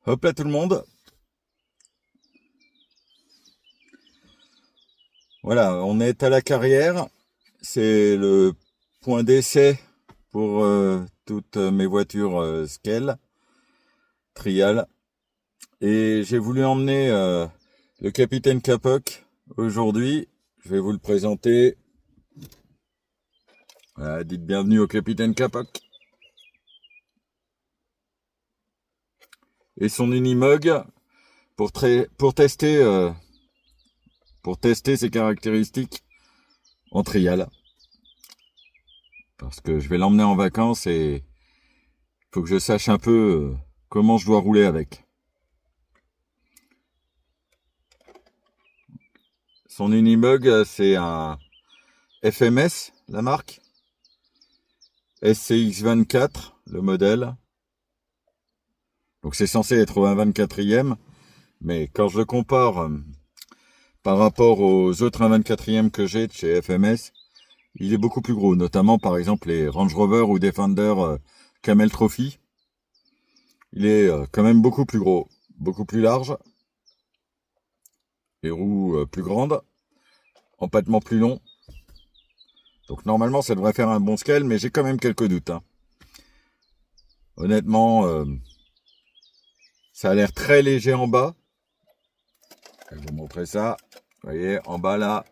Hop là tout le monde. Voilà, on est à la carrière. C'est le point d'essai pour toutes mes voitures Scale, Trial. Et j'ai voulu emmener le capitaine Capoc aujourd'hui. Je vais vous le présenter. Voilà, dites bienvenue au capitaine Capoc. Et son Unimog pour tester ses caractéristiques en trial. Parce que je vais l'emmener en vacances et il faut que je sache un peu comment je dois rouler avec. Son Unimog, c'est un FMS, la marque. SCX24, le modèle. Donc c'est censé être au 24e, mais quand je le compare par rapport aux autres 24e que j'ai de chez FMS, il est beaucoup plus gros, notamment par exemple les Range Rover ou Defender Camel Trophy. Il est quand même beaucoup plus gros, beaucoup plus large, les roues plus grandes, empattement plus long. Donc normalement ça devrait faire un bon scale, mais j'ai quand même quelques doutes. Honnêtement, ça a l'air très léger en bas. Je vais vous montrer ça. Vous voyez, en bas là,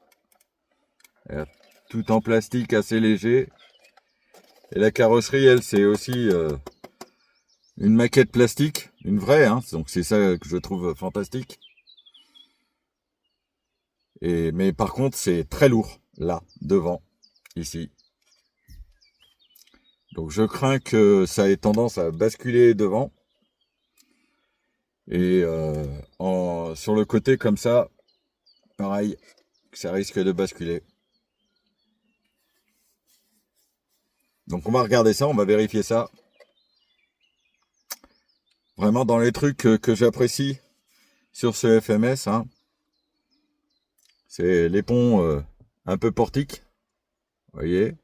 tout en plastique assez léger. Et la carrosserie, elle, c'est aussi une maquette plastique, une vraie, donc c'est ça que je trouve fantastique. Mais par contre, c'est très lourd, là, devant, ici. Donc je crains que ça ait tendance à basculer devant. Et sur le côté comme ça, pareil, ça risque de basculer. Donc on va regarder ça, on va vérifier ça. Vraiment dans les trucs que j'apprécie sur ce FMS, c'est les ponts un peu portiques, vous voyez,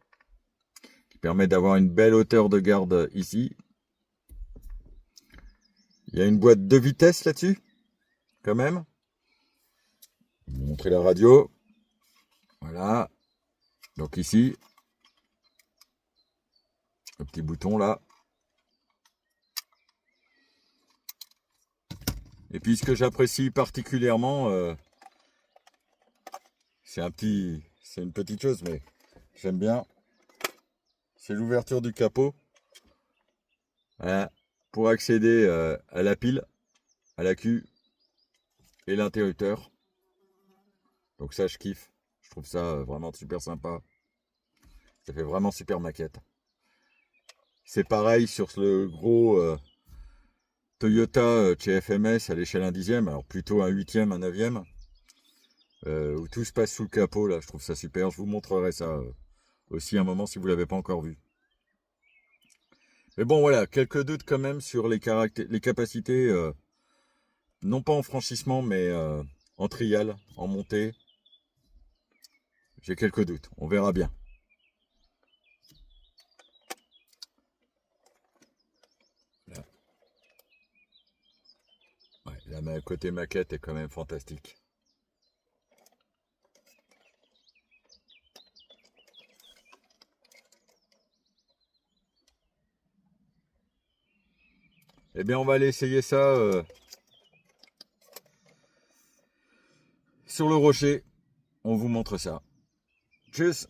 qui permet d'avoir une belle hauteur de garde ici. Il y a une boîte de vitesse là-dessus, quand même. Je vais vous montrer la radio. Voilà. Donc ici, le petit bouton là. Et puis ce que j'apprécie particulièrement, c'est une petite chose, mais j'aime bien, c'est l'ouverture du capot. Voilà, pour accéder à la pile, à la queue et l'interrupteur. Donc ça, je kiffe. Je trouve ça vraiment super sympa. Ça fait vraiment super maquette. C'est pareil sur le gros Toyota chez FMS à l'échelle 1/10, alors plutôt un 8e, un 9e, où tout se passe sous le capot. Là, je trouve ça super. Je vous montrerai ça aussi un moment si vous ne l'avez pas encore vu. Mais bon, voilà, quelques doutes quand même sur les capacités, non pas en franchissement, mais en trial, en montée. J'ai quelques doutes, on verra bien. Là, ouais, la côté maquette est quand même fantastique. Eh bien, on va aller essayer ça sur le rocher. On vous montre ça. Tchuss!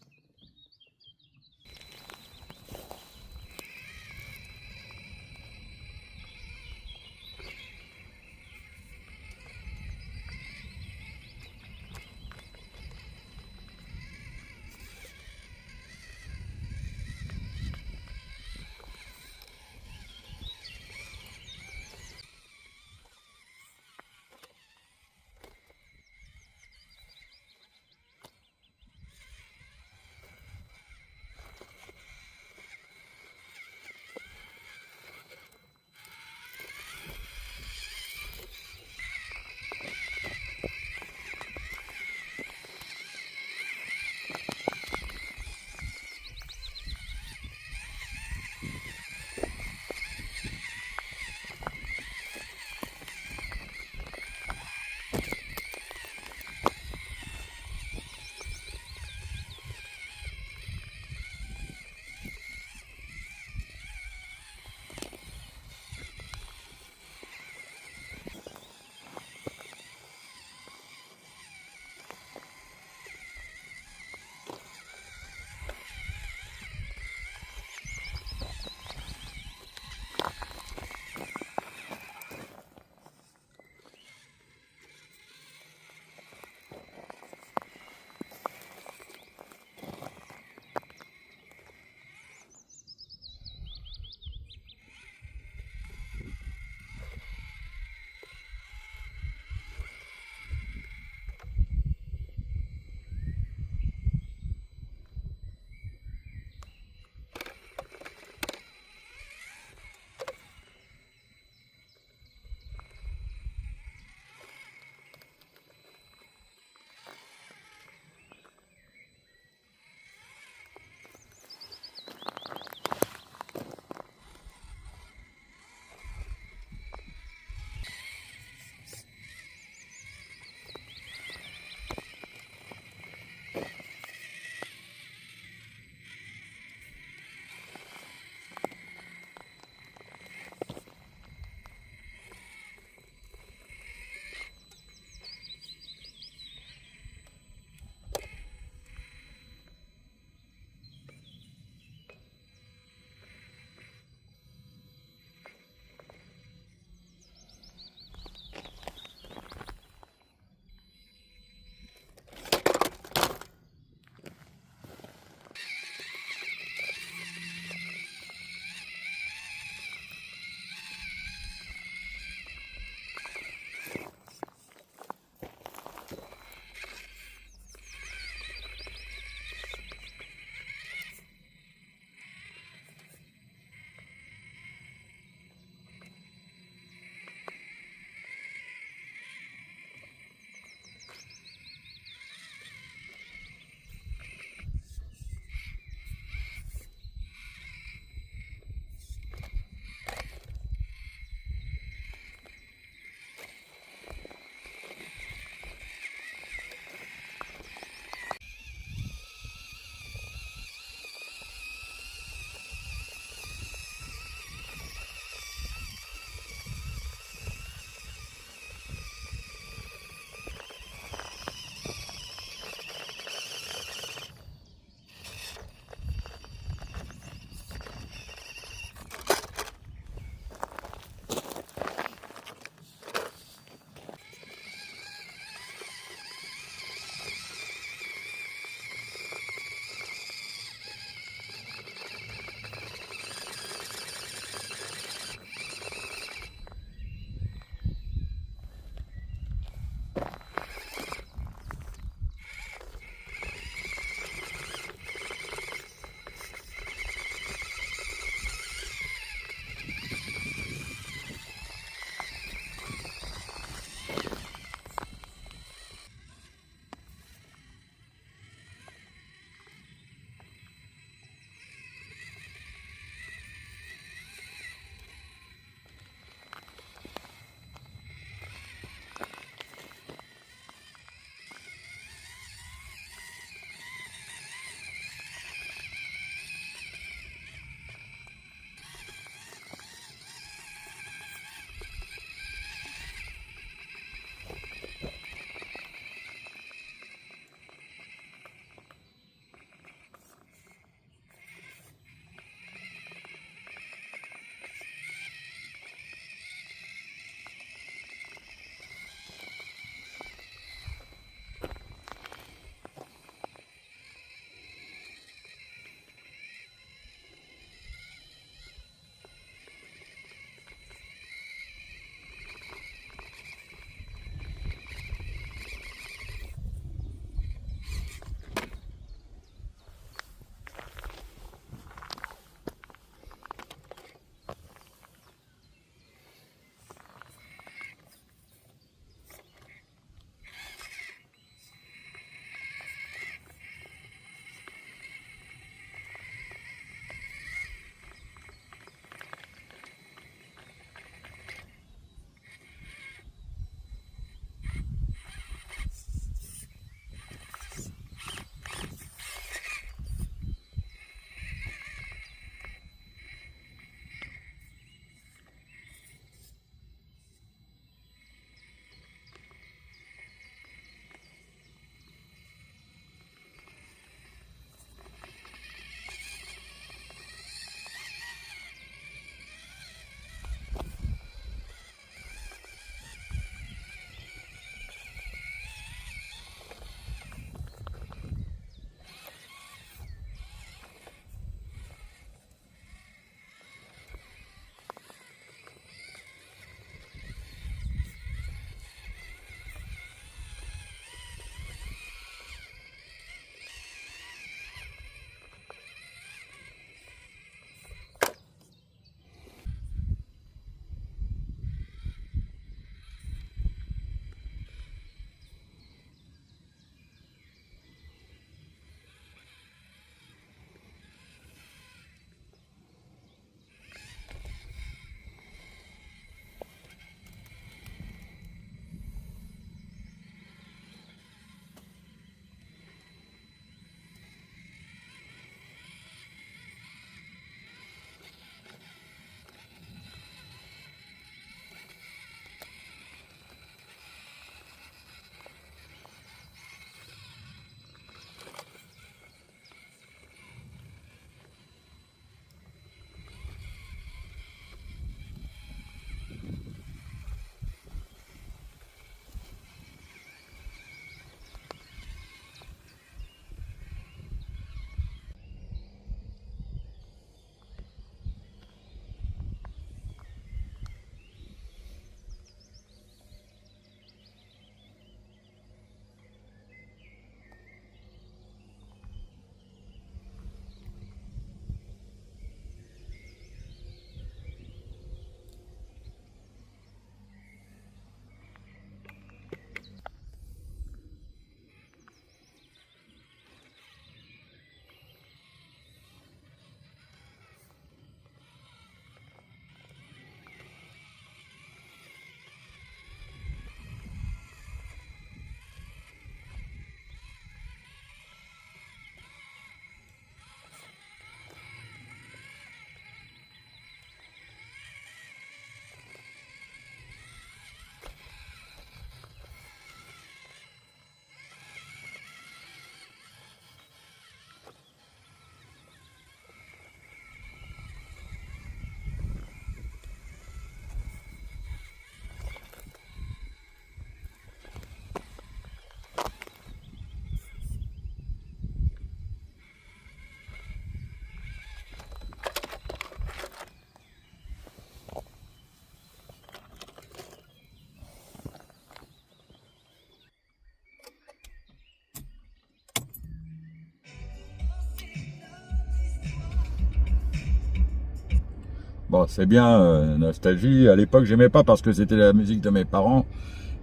Alors c'est bien, nostalgie. À l'époque, j'aimais pas parce que c'était la musique de mes parents.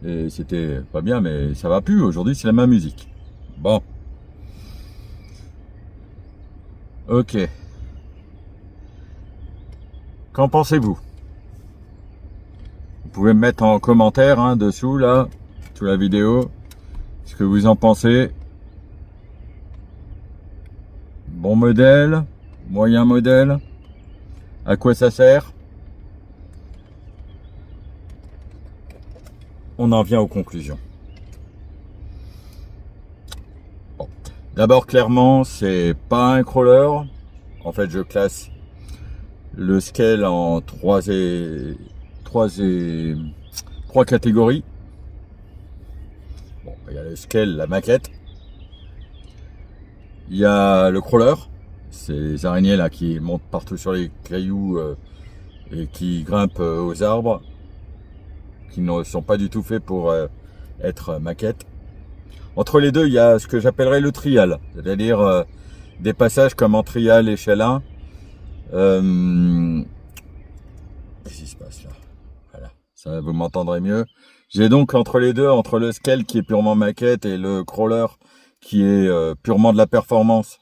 Et c'était pas bien, mais ça va plus. Aujourd'hui, c'est la même musique. Bon. Ok. Qu'en pensez-vous? Vous pouvez me mettre en commentaire dessous, là, sous la vidéo, ce que vous en pensez. Bon modèle, moyen modèle, à quoi ça sert? On en vient aux conclusions. Bon. D'abord, clairement, c'est pas un crawler. En fait, je classe le scale en trois catégories. Bon, il y a le scale, la maquette. Il y a le crawler, ces araignées là qui montent partout sur les cailloux et qui grimpent aux arbres, qui ne sont pas du tout faits pour être maquette. Entre les deux, il y a ce que j'appellerais le trial, c'est-à-dire des passages comme en trial échelle 1. Qu'est-ce qui se passe là? Voilà, ça vous m'entendrez mieux. J'ai donc entre les deux, entre le scale qui est purement maquette et le crawler qui est purement de la performance,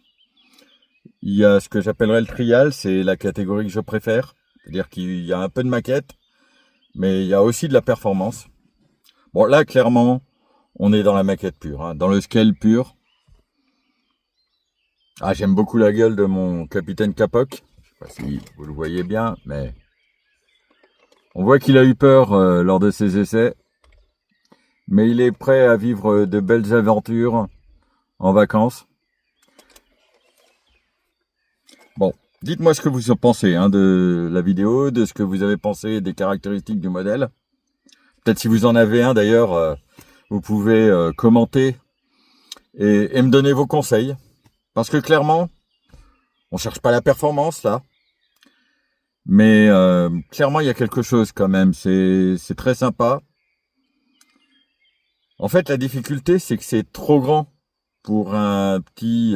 il y a ce que j'appellerais le trial, c'est la catégorie que je préfère. C'est-à-dire qu'il y a un peu de maquette, mais il y a aussi de la performance. Bon, là, clairement, on est dans la maquette pure, dans le scale pur. Ah, j'aime beaucoup la gueule de mon capitaine Capoc. Je sais pas si vous le voyez bien, mais on voit qu'il a eu peur lors de ses essais. Mais il est prêt à vivre de belles aventures en vacances. Bon, dites-moi ce que vous en pensez de la vidéo, de ce que vous avez pensé des caractéristiques du modèle. Peut-être si vous en avez un d'ailleurs, vous pouvez commenter et me donner vos conseils. Parce que clairement, on cherche pas la performance là. Mais clairement, il y a quelque chose quand même. C'est très sympa. En fait, la difficulté, c'est que c'est trop grand pour un petit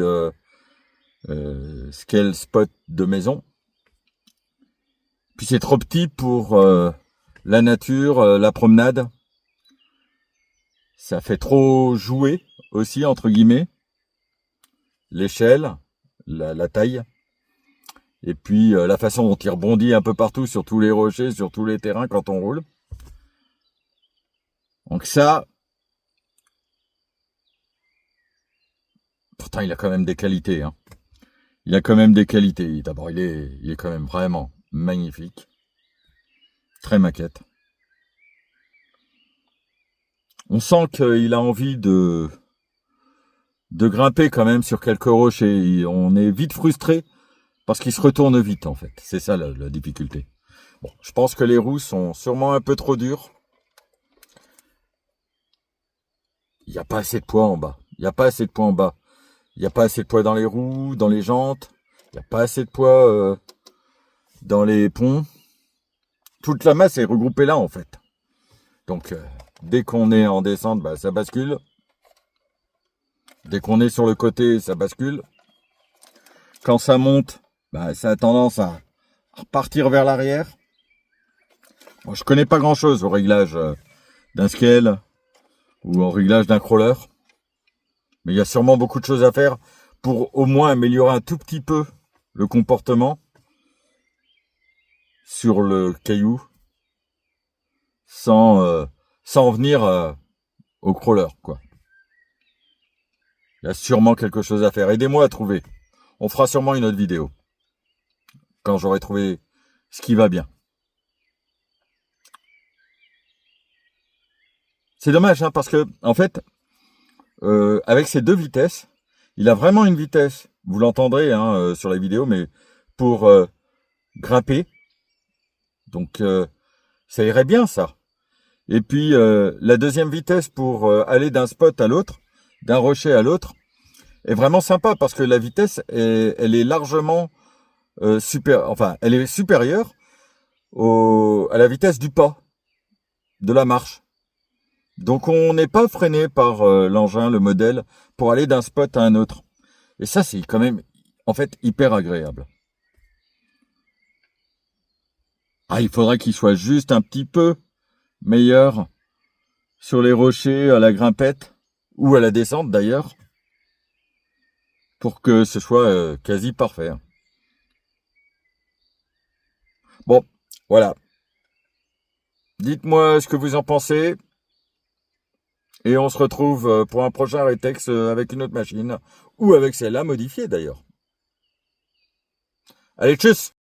scale spot de maison. Puis c'est trop petit pour la nature, la promenade. Ça fait trop jouer aussi, entre guillemets. L'échelle, la taille. Et puis la façon dont il rebondit un peu partout sur tous les rochers, sur tous les terrains quand on roule. Donc ça, pourtant il a quand même des qualités. Il a quand même des qualités. D'abord, il est quand même vraiment magnifique. Très maquette. On sent qu'il a envie de grimper quand même sur quelques rochers. On est vite frustré parce qu'il se retourne vite en fait. C'est ça la difficulté. Bon, je pense que les roues sont sûrement un peu trop dures. Il n'y a pas assez de poids en bas. Il n'y a pas assez de poids en bas. Il n'y a pas assez de poids dans les roues, dans les jantes. Il n'y a pas assez de poids dans les ponts. Toute la masse est regroupée là en fait. Donc dès qu'on est en descente, ça bascule. Dès qu'on est sur le côté, ça bascule. Quand ça monte, ça a tendance à repartir vers l'arrière. Bon, je connais pas grand chose au réglage d'un scale ou au réglage d'un crawler. Mais il y a sûrement beaucoup de choses à faire pour au moins améliorer un tout petit peu le comportement sur le caillou sans venir au crawler, quoi. Il y a sûrement quelque chose à faire. Aidez-moi à trouver. On fera sûrement une autre vidéo quand j'aurai trouvé ce qui va bien. C'est dommage, parce que, en fait, avec ces deux vitesses, il a vraiment une vitesse, vous l'entendrez sur la vidéo, mais pour grimper. Donc, ça irait bien, ça. Et puis, la deuxième vitesse pour aller d'un spot à l'autre, d'un rocher à l'autre, est vraiment sympa parce que la vitesse, elle est largement elle est supérieure à la vitesse du pas, de la marche. Donc on n'est pas freiné par l'engin, le modèle, pour aller d'un spot à un autre. Et ça, c'est quand même, en fait, hyper agréable. Ah, il faudrait qu'il soit juste un petit peu meilleur sur les rochers à la grimpette, ou à la descente d'ailleurs, pour que ce soit quasi parfait. Bon, voilà. Dites-moi ce que vous en pensez. Et on se retrouve pour un prochain rétex avec une autre machine. Ou avec celle-là modifiée d'ailleurs. Allez, tchuss!